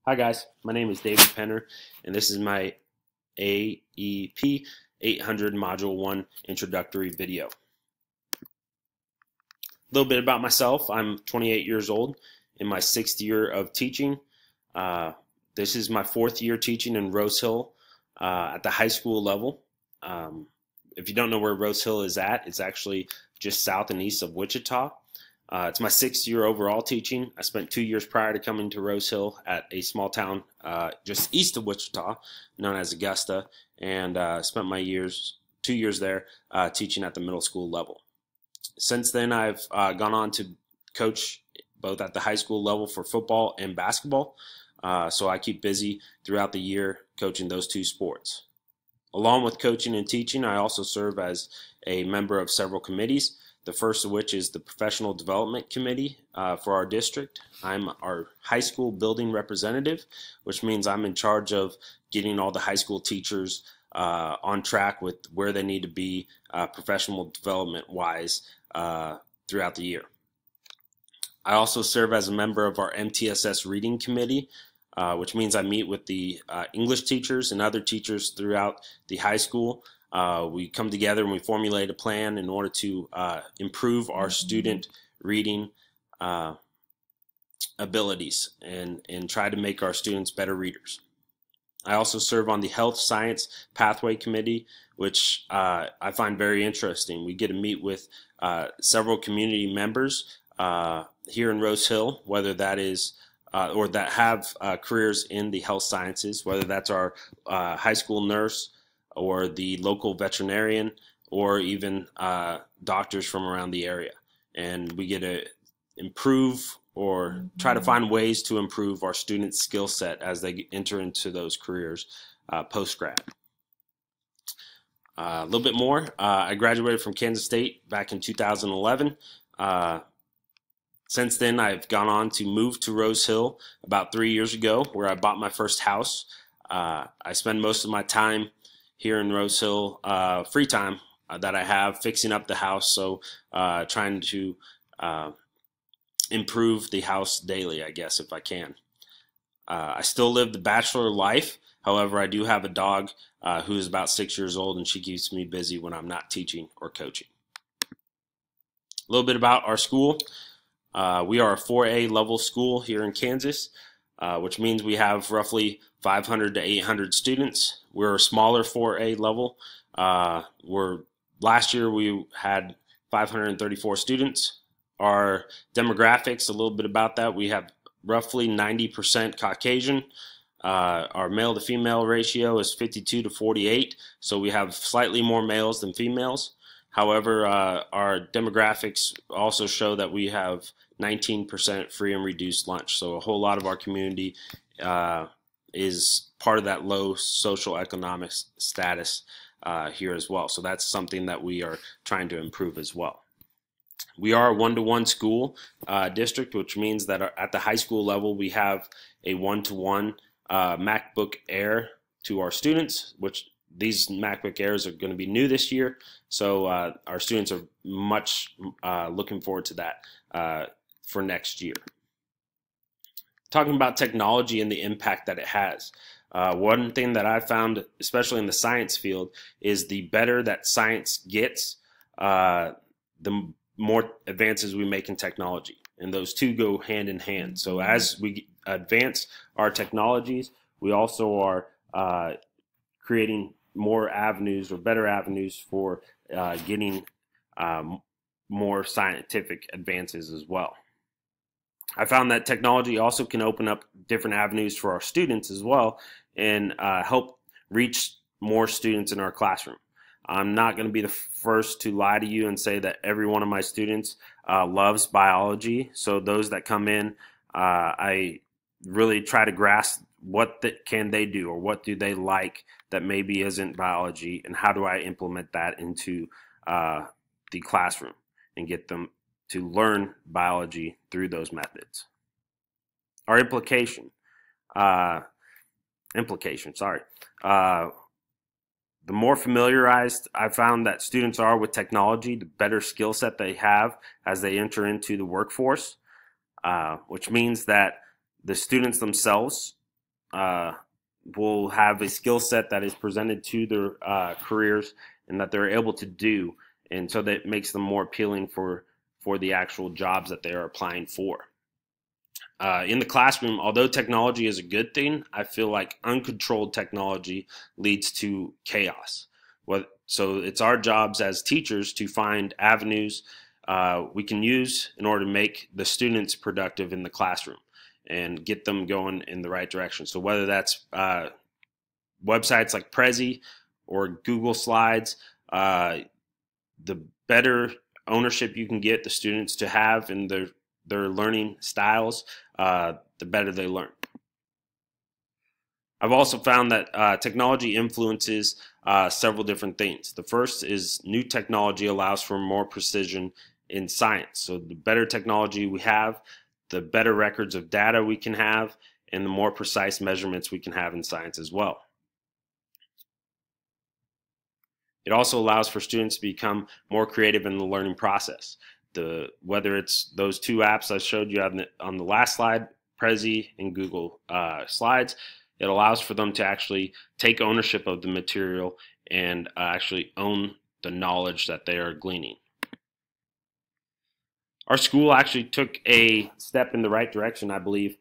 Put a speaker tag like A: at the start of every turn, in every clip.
A: Hi guys, my name is David Penner, and this is my AEP 800 Module 1 introductory video. A little bit about myself. I'm 28 years old, in my 6th year of teaching. This is my 4th year teaching in Rose Hill at the high school level. If you don't know where Rose Hill is at, it's actually just south and east of Wichita. It's my 6th year overall teaching. I spent 2 years prior to coming to Rose Hill at a small town just east of Wichita known as Augusta, and spent my 2 years there teaching at the middle school level. Since then, I've gone on to coach both at the high school level for football and basketball, so I keep busy throughout the year coaching those two sports. Along with coaching and teaching, I also serve as a member of several committees. The first of which is the Professional Development Committee for our district. I'm our high school building representative, which means I'm in charge of getting all the high school teachers on track with where they need to be professional development-wise throughout the year. I also serve as a member of our MTSS Reading Committee, which means I meet with the English teachers and other teachers throughout the high school. We come together and we formulate a plan in order to improve our student reading abilities and try to make our students better readers. I also serve on the Health Science Pathway Committee, which I find very interesting. We get to meet with several community members here in Rose Hill, whether that is or that have careers in the health sciences, whether that's our high school nurse, or the local veterinarian, or even doctors from around the area. And we get to improve or try to find ways to improve our students' skill set as they enter into those careers post-grad. A little bit more, I graduated from Kansas State back in 2011. Since then, I've gone on to move to Rose Hill about 3 years ago, where I bought my first house. I spend most of my time here in Rose Hill, free time that I have, fixing up the house, so trying to improve the house daily, I guess, if I can. I still live the bachelor life. However, I do have a dog who is about 6 years old, and she keeps me busy when I'm not teaching or coaching. A little bit about our school. We are a 4A level school here in Kansas, which means we have roughly 500 to 800 students. We're a smaller 4A level. Last year we had 534 students. Our demographics, a little bit about that, we have roughly 90% Caucasian. Our male to female ratio is 52 to 48, so we have slightly more males than females. However, our demographics also show that we have 19% free and reduced lunch. So a whole lot of our community is part of that low social economic status here as well. So that's something that we are trying to improve as well. We are a one-to-one school district, which means that at the high school level we have a one-to-one MacBook Air to our students, which these MacBook Airs are going to be new this year, so our students are much looking forward to that for next year. Talking about technology and the impact that it has. One thing that I found, especially in the science field, is the better that science gets, the more advances we make in technology. And those two go hand in hand. So as we advance our technologies, we also are creating more avenues or better avenues for getting more scientific advances as well. I found that technology also can open up different avenues for our students as well and help reach more students in our classroom. I'm not going to be the first to lie to you and say that every one of my students loves biology. So those that come in, I really try to grasp what can they do, or what do they like that maybe isn't biology, and how do I implement that into the classroom and get them to learn biology through those methods. Our implication, sorry. The more familiarized I found that students are with technology, the better skill set they have as they enter into the workforce, which means that the students themselves will have a skill set that is presented to their careers and that they're able to do, and so that makes them more appealing for the actual jobs that they are applying for. In the classroom, although technology is a good thing, I feel like uncontrolled technology leads to chaos. So it's our jobs as teachers to find avenues we can use in order to make the students productive in the classroom and get them going in the right direction. So whether that's websites like Prezi or Google Slides, the better ownership you can get the students to have in their learning styles, the better they learn. I've also found that technology influences several different things. The first is new technology allows for more precision in science. So the better technology we have, the better records of data we can have, and the more precise measurements we can have in science as well. It also allows for students to become more creative in the learning process. Whether it's those two apps I showed you on the last slide, Prezi and Google Slides, it allows for them to actually take ownership of the material and actually own the knowledge that they are gleaning. Our school actually took a step in the right direction, I believe.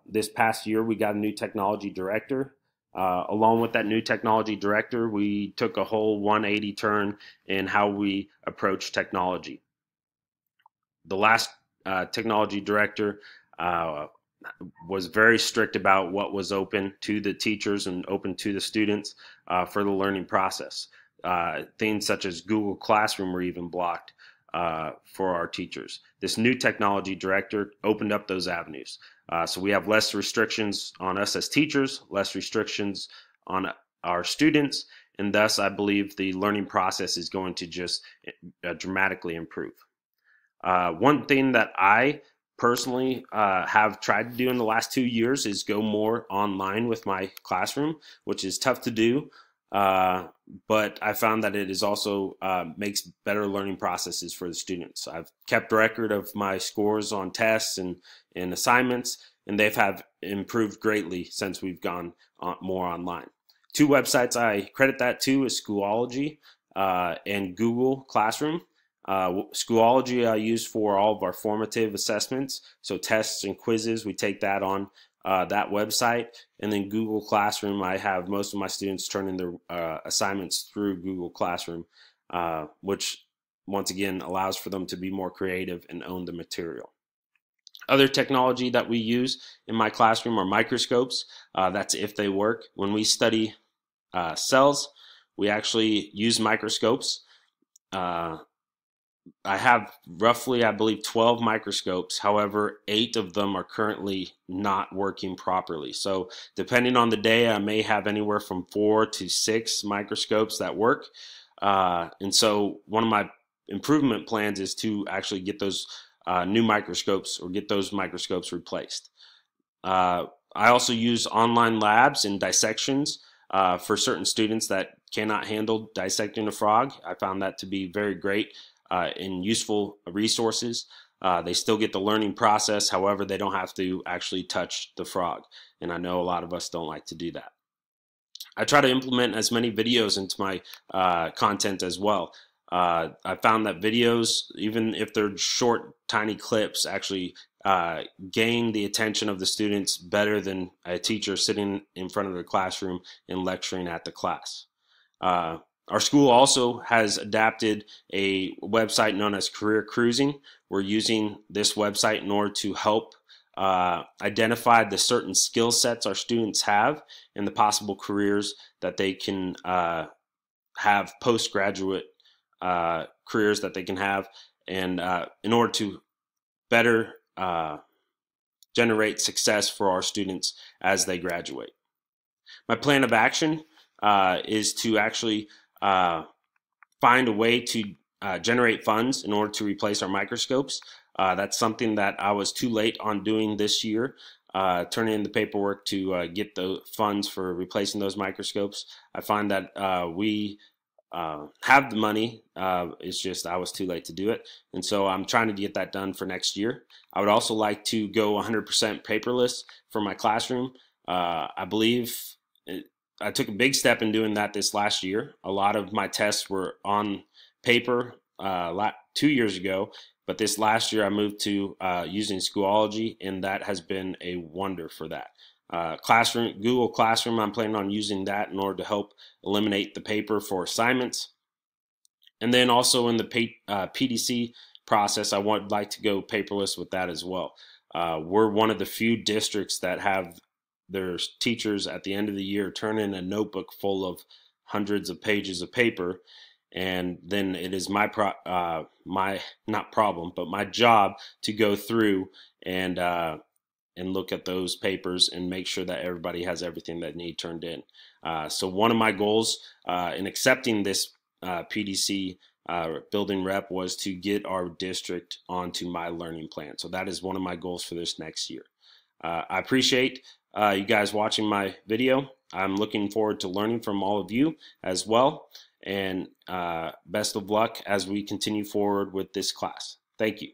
A: This past year, we got a new technology director. Along with that new technology director, we took a whole 180 turn in how we approach technology. The last technology director was very strict about what was open to the teachers and open to the students for the learning process. Things such as Google Classroom were even blocked for our teachers. This new technology director opened up those avenues. So we have less restrictions on us as teachers, less restrictions on our students, and thus I believe the learning process is going to just dramatically improve. One thing that I personally have tried to do in the last 2 years is go more online with my classroom, which is tough to do. But I found that it is also makes better learning processes for the students. I've kept record of my scores on tests and assignments, and they've have improved greatly since we've gone more online. Two websites I credit that to is Schoology and Google Classroom. Schoology I use for all of our formative assessments, so tests and quizzes, we take that on that website. And then Google Classroom, I have most of my students turn in their assignments through Google Classroom, which once again allows for them to be more creative and own the material. Other technology that we use in my classroom are microscopes. That's if they work. When we study cells, we actually use microscopes. I have roughly, I believe, 12 microscopes. However, 8 of them are currently not working properly. So depending on the day, I may have anywhere from 4 to 6 microscopes that work. And so one of my improvement plans is to actually get those new microscopes or get those microscopes replaced. I also use online labs and dissections for certain students that cannot handle dissecting a frog. I found that to be very great and useful resources. They still get the learning process, however, they don't have to actually touch the frog. And I know a lot of us don't like to do that. I try to implement as many videos into my content as well. I found that videos, even if they're short, tiny clips, actually gain the attention of the students better than a teacher sitting in front of the classroom and lecturing at the class. Our school also has adapted a website known as Career Cruising. We're using this website in order to help identify the certain skill sets our students have and the possible careers that they can have, postgraduate careers that they can have, and in order to better generate success for our students as they graduate. My plan of action is to actually find a way to generate funds in order to replace our microscopes. That's something that I was too late on doing this year, turning in the paperwork to get the funds for replacing those microscopes. I find that we have the money, it's just I was too late to do it, and so I'm trying to get that done for next year. I would also like to go 100% paperless for my classroom. I believe I took a big step in doing that this last year. A lot of my tests were on paper 2 years ago, but this last year I moved to using Schoology, and that has been a wonder for that. Google Classroom, I'm planning on using that in order to help eliminate the paper for assignments. And then also in the PDC process, I would like to go paperless with that as well. We're one of the few districts that have their teachers at the end of the year turn in a notebook full of hundreds of pages of paper, and then it is my not problem, but my job to go through and look at those papers and make sure that everybody has everything that need turned in. So one of my goals in accepting this PDC building rep was to get our district onto my learning plan. So that is one of my goals for this next year. I appreciate you guys watching my video. I'm looking forward to learning from all of you as well. And best of luck as we continue forward with this class. Thank you.